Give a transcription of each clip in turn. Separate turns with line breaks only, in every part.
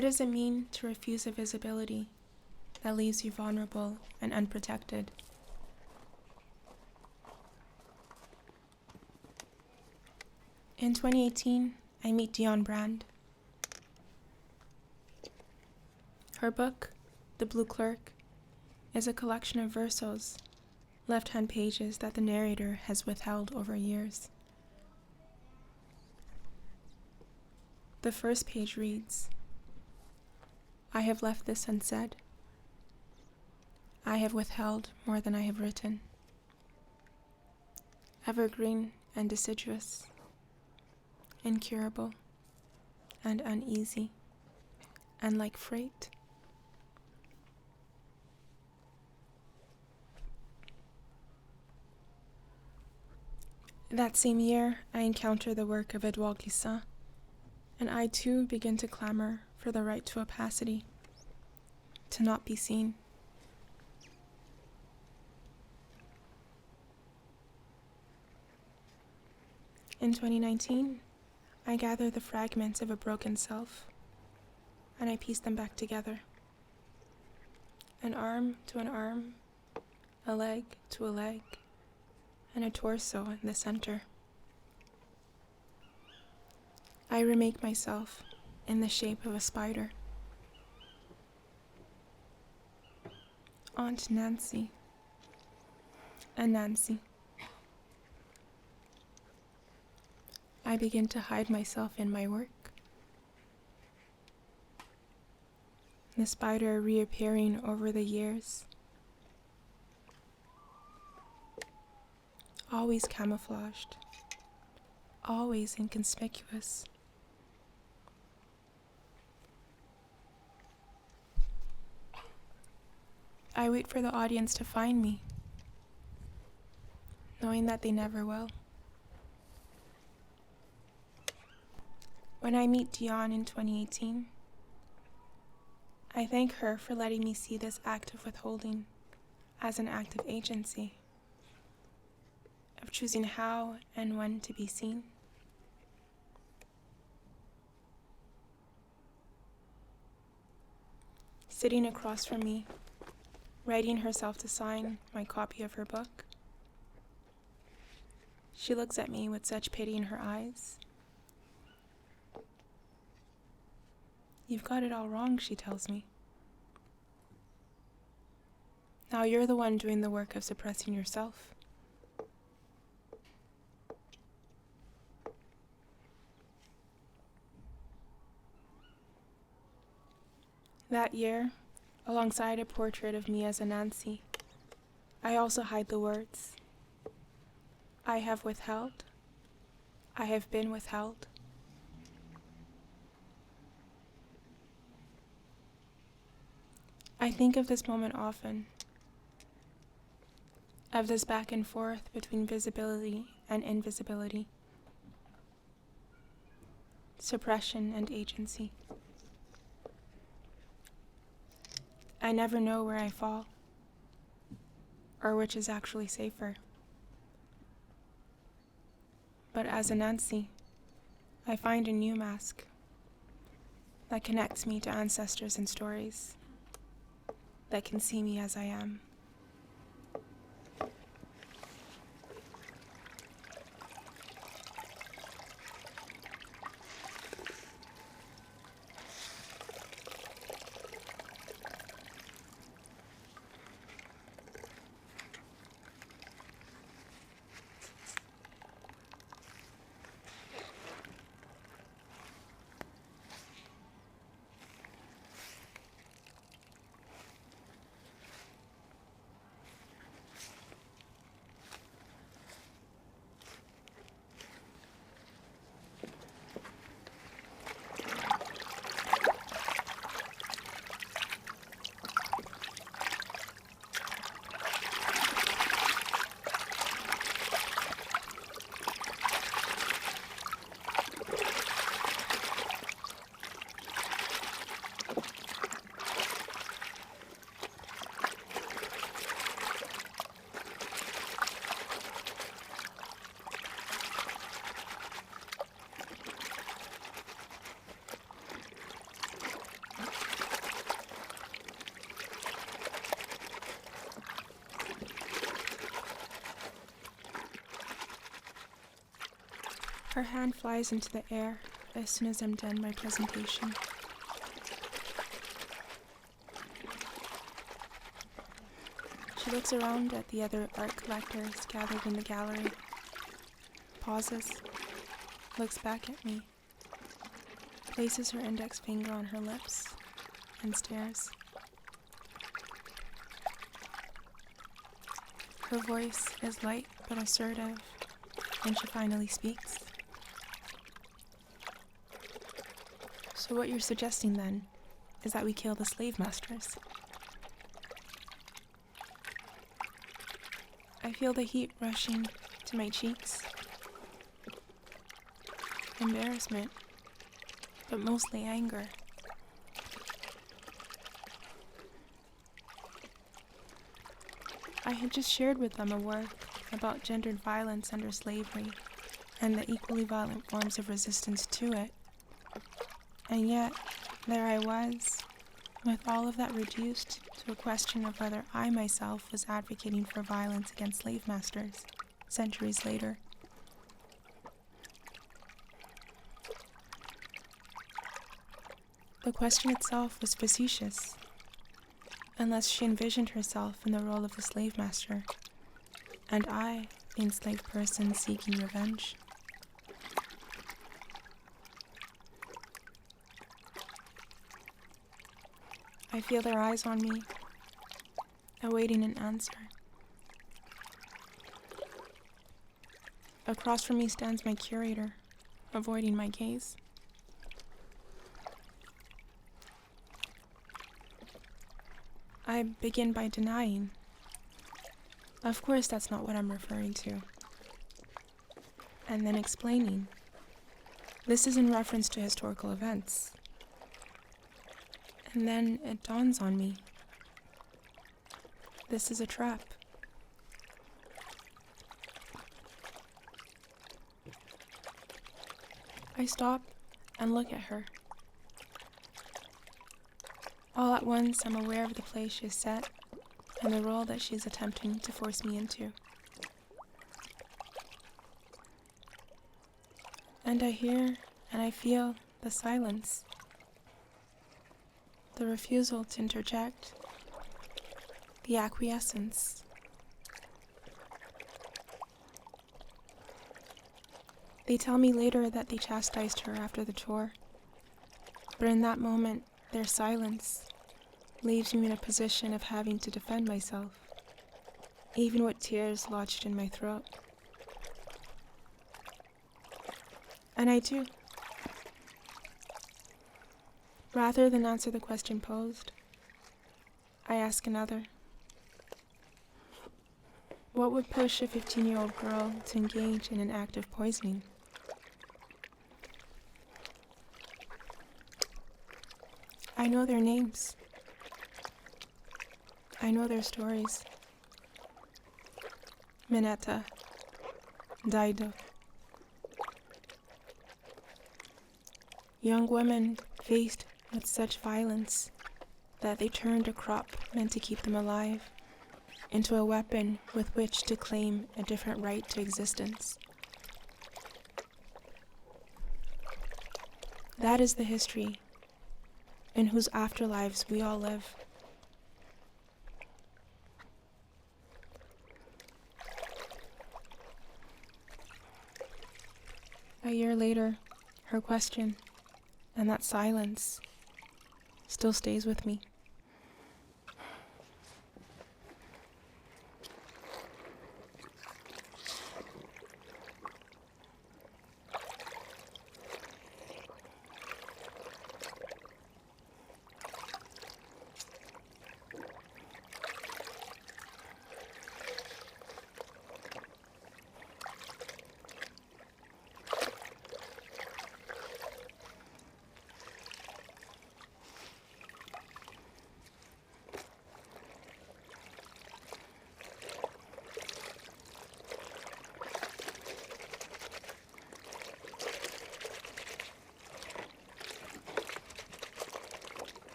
What does it mean to refuse a visibility that leaves you vulnerable and unprotected? In 2018, I meet Dionne. Her book, The Blue Clerk, is a collection of versos, left-hand pages that the narrator has withheld over years. The first page reads, "I have left this unsaid. I have withheld more than I have written. Evergreen and deciduous, incurable and uneasy, and like freight. That same year, I encounter the work of Edouard Glissant, and I too begin to clamor for the right to opacity, to not be seen. In 2019, I gather the fragments of a broken self, and I piece them back together. An arm to an arm, a leg to a leg, and a torso in the center. I remake myself in the shape of a spider. Aunt Nancy and Nancy. I begin to hide myself in my work. The spider reappearing over the years. Always camouflaged, always inconspicuous. I wait for the audience to find me, knowing that they never will. When I meet Dionne in 2018, I thank her for letting me see this act of withholding as an act of agency, of choosing how and when to be seen. Sitting across from me, writing herself to sign my copy of her book, she looks at me with such pity in her eyes. "You've got it all wrong," she tells me. "Now you're the one doing the work of suppressing yourself." That year, alongside a portrait of me as a Nancy, I also hide the words, "I have withheld. I have been withheld." I think of this moment often, of this back and forth between visibility and invisibility, suppression and agency. I never know where I fall, or which is actually safer. But as a Nancy, I find a new mask that connects me to ancestors and stories that can see me as I am. Her hand flies into the air as soon as I'm done my presentation. She looks around at the other art collectors gathered in the gallery, pauses, looks back at me, places her index finger on her lips, and stares. Her voice is light but assertive when she finally speaks. So what you're suggesting then is that we kill the slave masters. I feel the heat rushing to my cheeks. Embarrassment, but mostly anger. I had just shared with them a work about gendered violence under slavery and the equally violent forms of resistance to it. And yet, there I was, with all of that reduced to a question of whether I myself was advocating for violence against slave masters, centuries later. The question itself was facetious, unless she envisioned herself in the role of the slave master, and I, the enslaved person seeking revenge. I feel their eyes on me, awaiting an answer. Across from me stands my curator, avoiding my gaze. I begin by denying. Of course, that's not what I'm referring to. And then explaining. This is in reference to historical events. And then it dawns on me. This is a trap. I stop and look at her. All at once, I'm aware of the place she is set and the role that she is attempting to force me into. And I hear and I feel the silence, the refusal to interject, the acquiescence. They tell me later that they chastised her after the tour, but in that moment, their silence leaves me in a position of having to defend myself, even with tears lodged in my throat. And I do. Rather than answer the question posed, I ask another. What would push a 15-year-old girl to engage in an act of poisoning? I know their names. I know their stories. Mineta, Daido. Young women faced with such violence that they turned a crop meant to keep them alive into a weapon with which to claim a different right to existence. That is the history in whose afterlives we all live. A year later, her question and that silence still stays with me.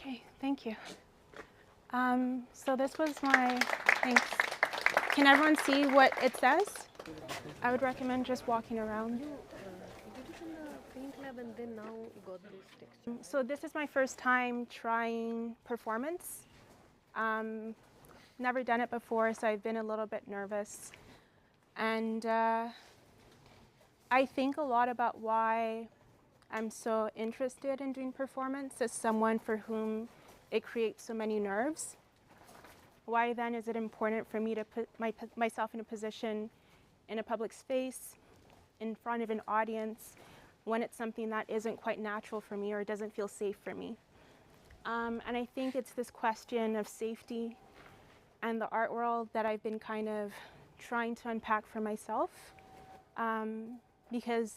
Okay, thank you. So this was my, thanks. Can everyone see what it says? I would recommend just walking around.
You did it in the paint lab and then now you got this texture.
So this is my first time trying performance. Never done it before, so I've been a little bit nervous. And I think a lot about why I'm so interested in doing performance as someone for whom it creates so many nerves. Why then is it important for me to put myself in a position in a public space, in front of an audience, when it's something that isn't quite natural for me or doesn't feel safe for me? And I think it's this question of safety and the art world that I've been kind of trying to unpack for myself, because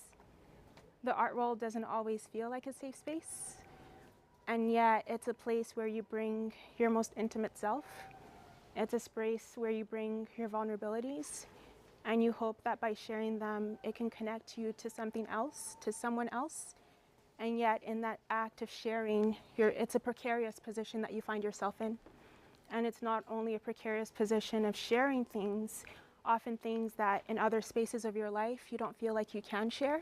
the art world doesn't always feel like a safe space, and yet it's a place where you bring your most intimate self. It's a space where you bring your vulnerabilities, and you hope that by sharing them, it can connect you to something else, to someone else. And yet in that act of sharing, it's a precarious position that you find yourself in. And it's not only a precarious position of sharing things, often things that in other spaces of your life you don't feel like you can share.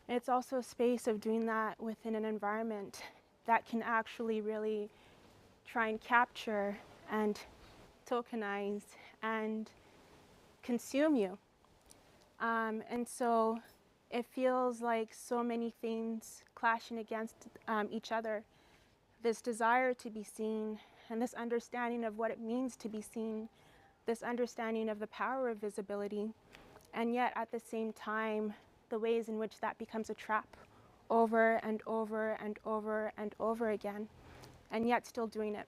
It's also a space of doing that within an environment that can actually really try and capture and tokenize and consume you. And so it feels like so many things clashing against each other. This desire to be seen and this understanding of what it means to be seen, this understanding of the power of visibility, and yet at the same time, the ways in which that becomes a trap over and over and over and over again, and yet still doing it.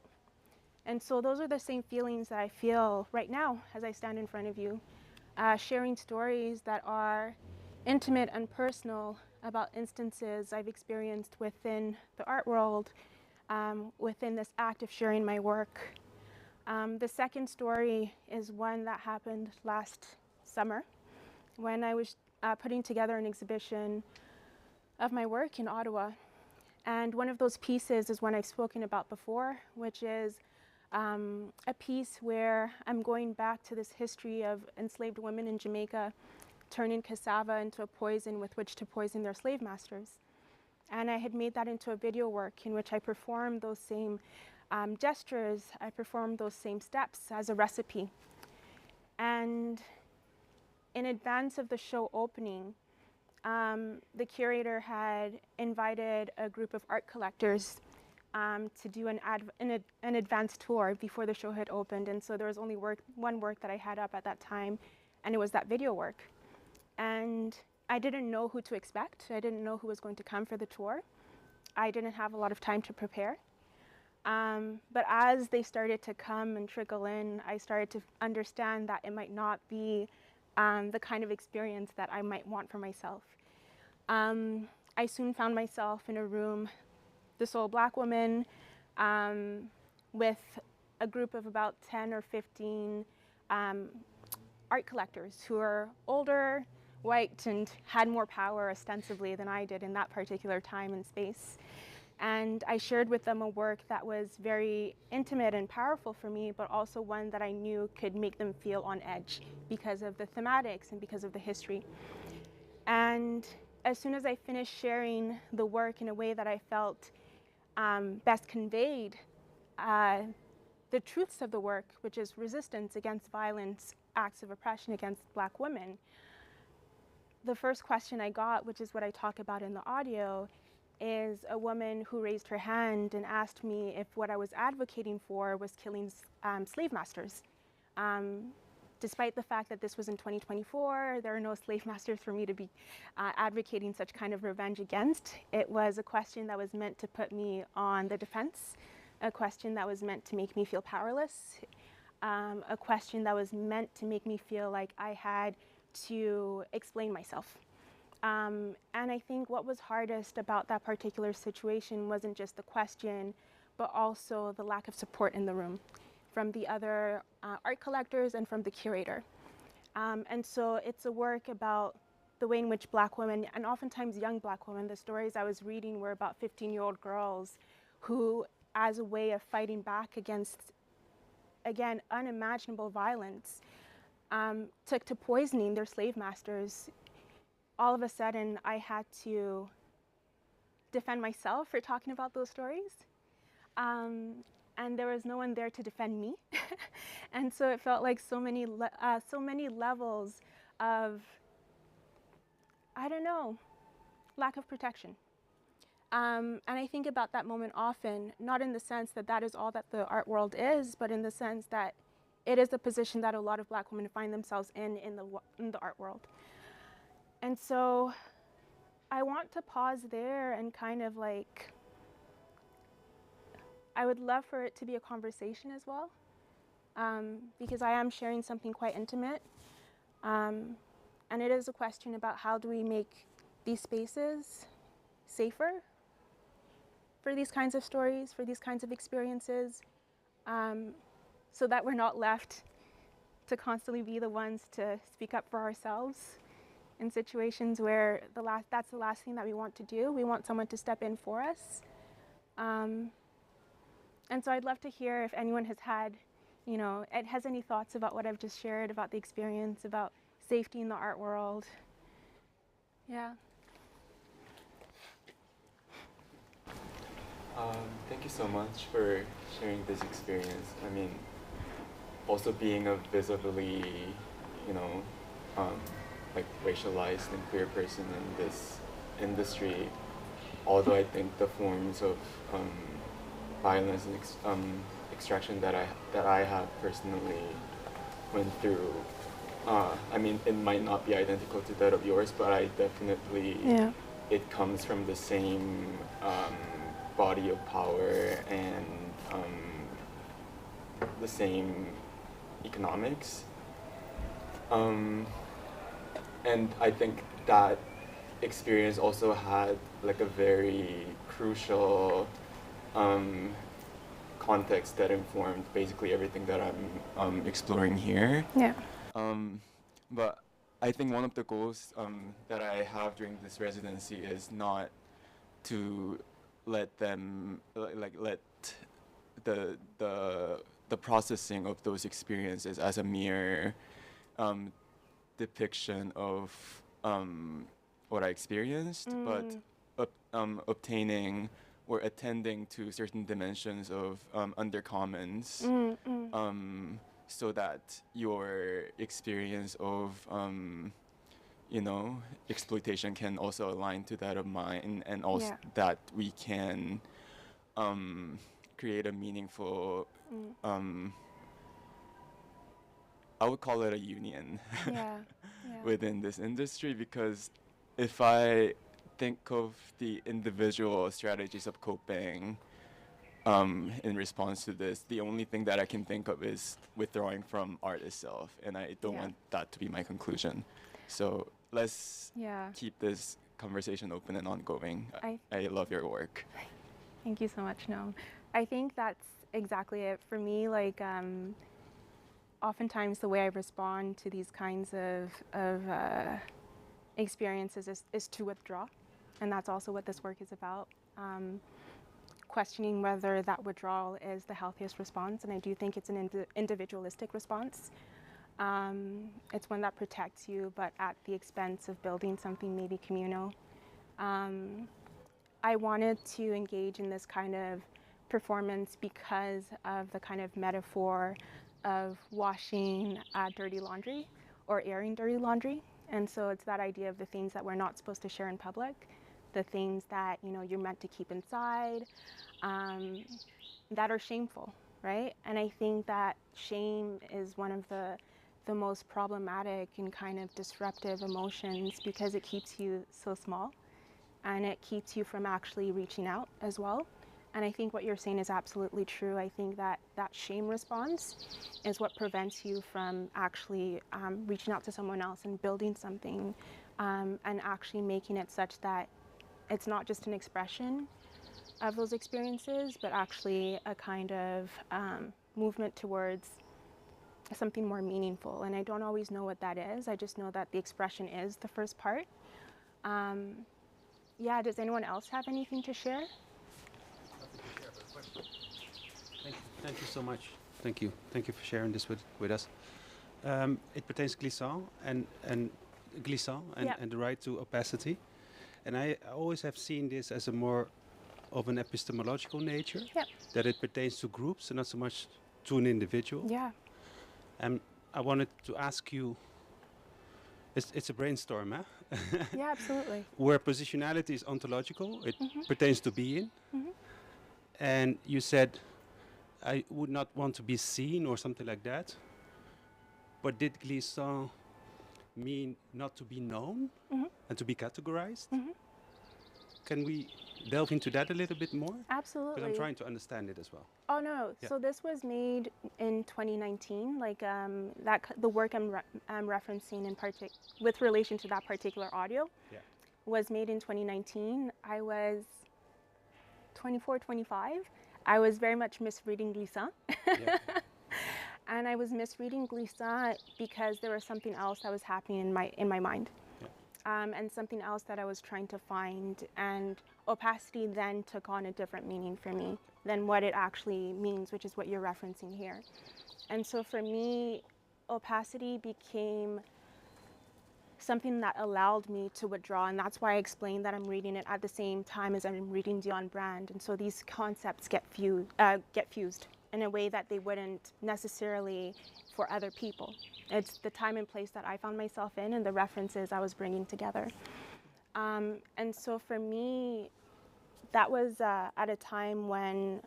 And so those are the same feelings that I feel right now as I stand in front of you, sharing stories that are intimate and personal about instances I've experienced within the art world, within this act of sharing my work. The second story is one that happened last summer when I was putting together an exhibition of my work in Ottawa. And one of those pieces is one I've spoken about before, which is a piece where I'm going back to this history of enslaved women in Jamaica turning cassava into a poison with which to poison their slave masters. And I had made that into a video work in which I performed those same gestures, I performed those same steps as a recipe. And in advance of the show opening, the curator had invited a group of art collectors to do an advanced tour before the show had opened. And so there was only one work that I had up at that time, and it was that video work. And I didn't know who to expect. I didn't know who was going to come for the tour. I didn't have a lot of time to prepare. But as they started to come and trickle in, I started to understand that it might not be the kind of experience that I might want for myself. I soon found myself in a room, this old Black woman, with a group of about 10 or 15 art collectors who are older, white, and had more power ostensibly than I did in that particular time and space. And I shared with them a work that was very intimate and powerful for me, but also one that I knew could make them feel on edge because of the thematics and because of the history. And as soon as I finished sharing the work in a way that I felt best conveyed the truths of the work, which is resistance against violence, acts of oppression against Black women, the first question I got, which is what I talk about in the audio, is a woman who raised her hand and asked me if what I was advocating for was killing slave masters. Despite the fact that this was in 2024, there are no slave masters for me to be advocating such kind of revenge against. It was a question that was meant to put me on the defense, a question that was meant to make me feel powerless, a question that was meant to make me feel like I had to explain myself. And I think what was hardest about that particular situation wasn't just the question, but also the lack of support in the room from the other art collectors and from the curator. And so it's a work about the way in which Black women, and oftentimes young Black women, the stories I was reading were about 15-year-old girls who as a way of fighting back against, again, unimaginable violence, took to poisoning their slave masters, all of a sudden I had to defend myself for talking about those stories. And there was no one there to defend me. And so it felt like so many levels of, I don't know, lack of protection. And I think about that moment often, not in the sense that that is all that the art world is, but in the sense that it is a position that a lot of Black women find themselves in the art world. And so I want to pause there and kind of like, I would love for it to be a conversation as well, because I am sharing something quite intimate. And it is a question about how do we make these spaces safer for these kinds of stories, for these kinds of experiences, so that we're not left to constantly be the ones to speak up for ourselves in situations where that's the last thing that we want to do. We want someone to step in for us. And so I'd love to hear if anyone has had, has any thoughts about what I've just shared, about the experience, about safety in the art world. Yeah.
Thank you so much for sharing this experience. I mean, also being a visibly, like racialized and queer person in this industry, although I think the forms of violence and extraction that I have personally went through, I mean, it might not be identical to that of yours, but I definitely, it comes from the same body of power and the same economics. And I think that experience also had like a very crucial context that informed basically everything that I'm exploring here.
Yeah.
But I think one of the goals that I have during this residency is not to let them let the processing of those experiences as a mere depiction of what I experienced, but obtaining or attending to certain dimensions of undercommons, so that your experience of exploitation can also align to that of mine, and also that we can create a meaningful, I would call it a union within this industry, because if I think of the individual strategies of coping in response to this, the only thing that I can think of is withdrawing from art itself, and I don't want that to be my conclusion. So let's keep this conversation open and ongoing. I love your work.
Thank you so much, Noam. I think that's exactly it. For me, like, oftentimes the way I respond to these kinds of experiences is to withdraw. And that's also what this work is about. Questioning whether that withdrawal is the healthiest response. And I do think it's an individualistic response. It's one that protects you, but at the expense of building something maybe communal. I wanted to engage in this kind of performance because of the kind of metaphor of washing dirty laundry or airing dirty laundry. And so it's that idea of the things that we're not supposed to share in public, the things that you're meant to keep inside, that are shameful, right? And I think that shame is one of the most problematic and kind of disruptive emotions, because it keeps you so small and it keeps you from actually reaching out as well. And I think what you're saying is absolutely true. I think that that shame response is what prevents you from actually reaching out to someone else and building something, and actually making it such that it's not just an expression of those experiences, but actually a kind of movement towards something more meaningful. And I don't always know what that is. I just know that the expression is the first part. Yeah, does anyone else have anything to share?
Thank you so much. Thank you. Thank you for sharing this with us. It pertains to glissant and the right to opacity. And I always have seen this as a more of an epistemological nature, that it pertains to groups and not so much to an individual.
Yeah.
And I wanted to ask you, it's a brainstorm, huh?
Yeah, absolutely.
Where positionality is ontological, it pertains to being. And you said, I would not want to be seen or something like that. But did glissant mean not to be known and to be categorized? Can we delve into that a little bit more?
Absolutely.
Because I'm trying to understand it as well.
Oh no!
Yeah.
So this was made in 2019. Like the work I'm referencing in with relation to that particular audio was made in 2019. I was 24, 25. I was very much misreading glissant. And I was misreading glissant because there was something else that was happening in my mind. And something else that I was trying to find, and opacity then took on a different meaning for me than what it actually means, which is what you're referencing here. And so for me, opacity became something that allowed me to withdraw, and that's why I explained that I'm reading it at the same time as I'm reading Dionne Brand, and so these concepts get fused in a way that they wouldn't necessarily for other people. It's the time and place that I found myself in and the references I was bringing together. And so for me, that was at a time when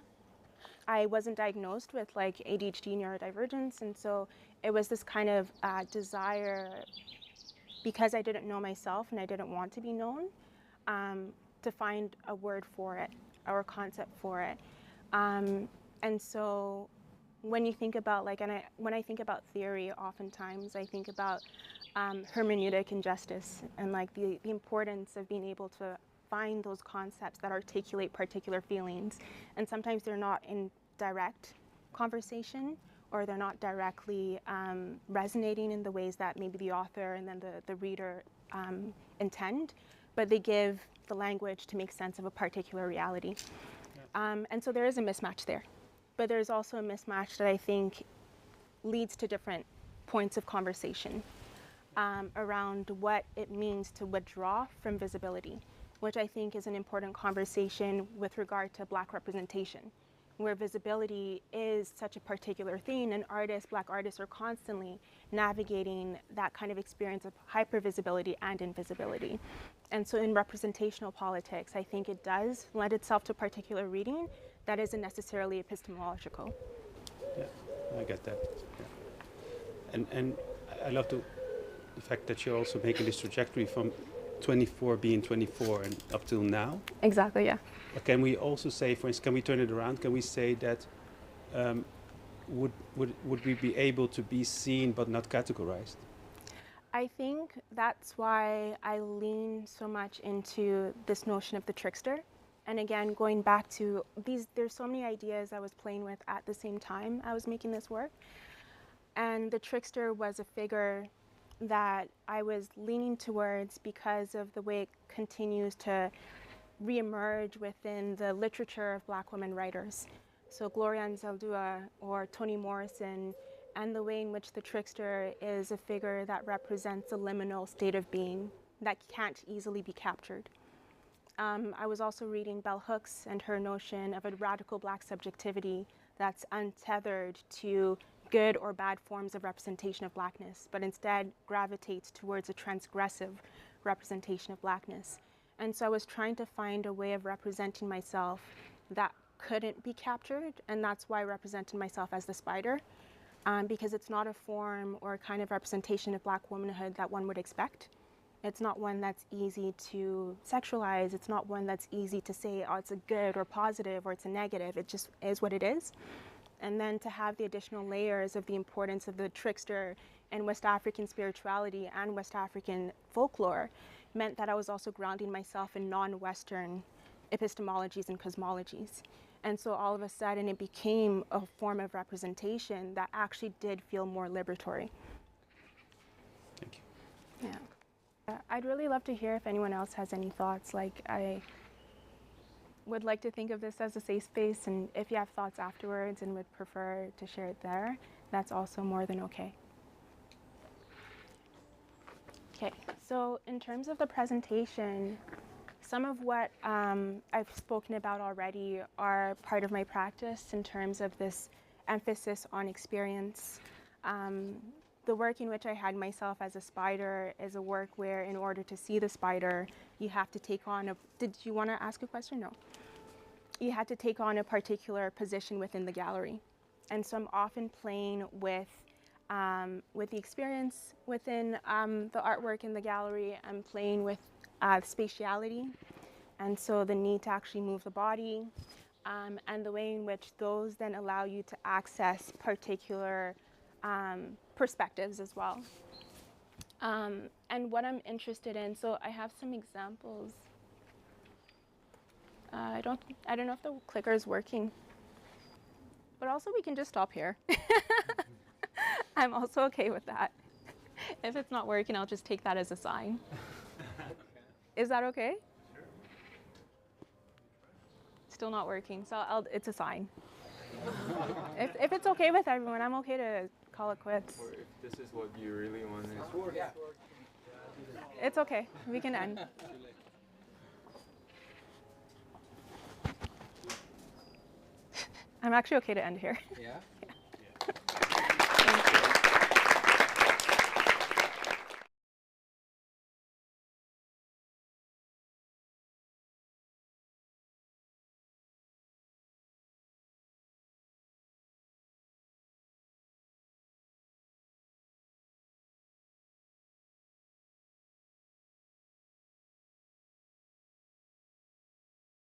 I wasn't diagnosed with like ADHD neurodivergence. And so it was this kind of desire, because I didn't know myself and I didn't want to be known, to find a word for it or a concept for it. And so when you think about when I think about theory, oftentimes I think about hermeneutic and justice and like the importance of being able to find those concepts that articulate particular feelings. And sometimes they're not in direct conversation, or they're not directly resonating in the ways that maybe the author and then the reader intend, but they give the language to make sense of a particular reality. And so there is a mismatch there. But there's also a mismatch that I think leads to different points of conversation around what it means to withdraw from visibility, which I think is an important conversation with regard to Black representation, where visibility is such a particular thing, and Black artists are constantly navigating that kind of experience of hypervisibility and invisibility. And so in representational politics, I think it does lend itself to particular reading that isn't necessarily epistemological.
Yeah, I get that. Yeah. And I love the fact that you're also making this trajectory from 24 being 24 and up till now.
Exactly, yeah.
But can we also say, for instance, can we turn it around? Can we say that would we be able to be seen but not categorized?
I think that's why I lean so much into this notion of the trickster. And again, going back to there's so many ideas I was playing with at the same time I was making this work. And the trickster was a figure that I was leaning towards because of the way it continues to reemerge within the literature of Black women writers. So Gloria Anzaldúa or Toni Morrison, and the way in which the trickster is a figure that represents a liminal state of being that can't easily be captured. I was also reading Bell Hooks and her notion of a radical Black subjectivity that's untethered to good or bad forms of representation of Blackness, but instead gravitates towards a transgressive representation of Blackness. And so I was trying to find a way of representing myself that couldn't be captured, and that's why I represented myself as the spider, because it's not a form or a kind of representation of Black womanhood that one would expect. It's not one that's easy to sexualize. It's not one that's easy to say, oh, it's a good or positive or it's a negative. It just is what it is. And then to have the additional layers of the importance of the trickster in West African spirituality and West African folklore meant that I was also grounding myself in non-Western epistemologies and cosmologies. And so all of a sudden it became a form of representation that actually did feel more liberatory.
Thank you.
Yeah. I'd really love to hear if anyone else has any thoughts. Like would like to think of this as a safe space, and if you have thoughts afterwards and would prefer to share it there, that's also more than okay. Okay, so in terms of the presentation, some of what I've spoken about already are part of my practice in terms of this emphasis on experience. The work in which I had myself as a spider is a work where, in order to see the spider, you have to take on a, did you want to ask a question? No. You had to take on a particular position within the gallery. And so I'm often playing with the experience within the artwork in the gallery. I'm playing with spatiality, and so the need to actually move the body, and the way in which those then allow you to access particular perspectives as well. And what I'm interested in, so I have some examples. I don't know if the clicker is working, but also we can just stop here. I'm also okay with that. If it's not working, I'll just take that as a sign. Is that okay? Sure. Still not working, so it's a sign. If it's okay with everyone, I'm okay to call it quits.
Or if this is what you really want.
Yeah.
It's okay, we can end. I'm actually okay to end here.
Yeah.